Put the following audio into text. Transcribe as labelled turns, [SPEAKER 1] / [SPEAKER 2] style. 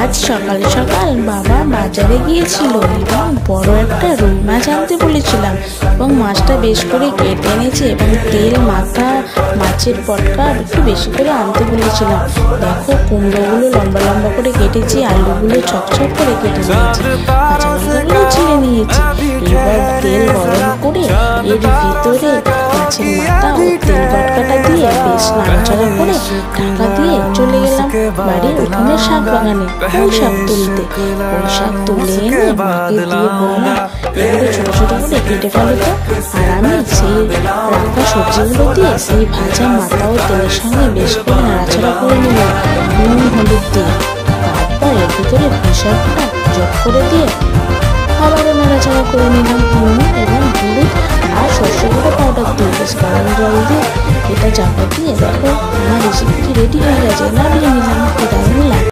[SPEAKER 1] আজ সকাল সকাল বাবা বাজারে গিয়েছিল এবং বড় একটা রুই মাছ আনতে বলেছিলাম এবং মাছটা বেশ করে কেটে এনেছে এবং তেল মাখা মাছের পটকা একটু বেশি করে আনতে বলেছিলাম। দেখো কুমড়োগুলো লম্বা লম্বা করে কেটেছি, আলুগুলো ছকছক করে কেটে নিয়েছি, কাঁচা লঙ্কাগুলো ছিঁড়ে নিয়েছি। এবার তেল গরম করে এর ভিতরে মাছের মাথা ও তেল পটকাটা দিয়ে বেশ নাড়াচাড়া করে ঢাকা দিয়ে চলে গেলাম বাড়ির উঠোনের শাক বাগানে পুঁই শাক তুলতে। পুঁই শাক তুলে এনে মাকে দিয়ে বললাম এগুলো ছোট ছোট করে কেটে ফেলো তো, আর আমি সেই রাখা সবজিগুলো দিয়ে সেই ভাজা মাথা ও তেলের সঙ্গে বেশ করে নাড়াচাড়া করে নিলাম নুন হলুদ দিয়ে। তারপর এর ভিতরে পুঁই শাকটা যোগ করে দিয়ে আবারও নাড়াচাড়া করে নিলাম নুন এবং হলুদ আর সর্ষে গুঁড়ো পাউডার দিয়ে বেশ গরম জল দিয়ে এটা চাপা দিয়ে দেখো আমার রেসিপিটি রেডি হয়ে গেছে। নামিয়ে নিলাম।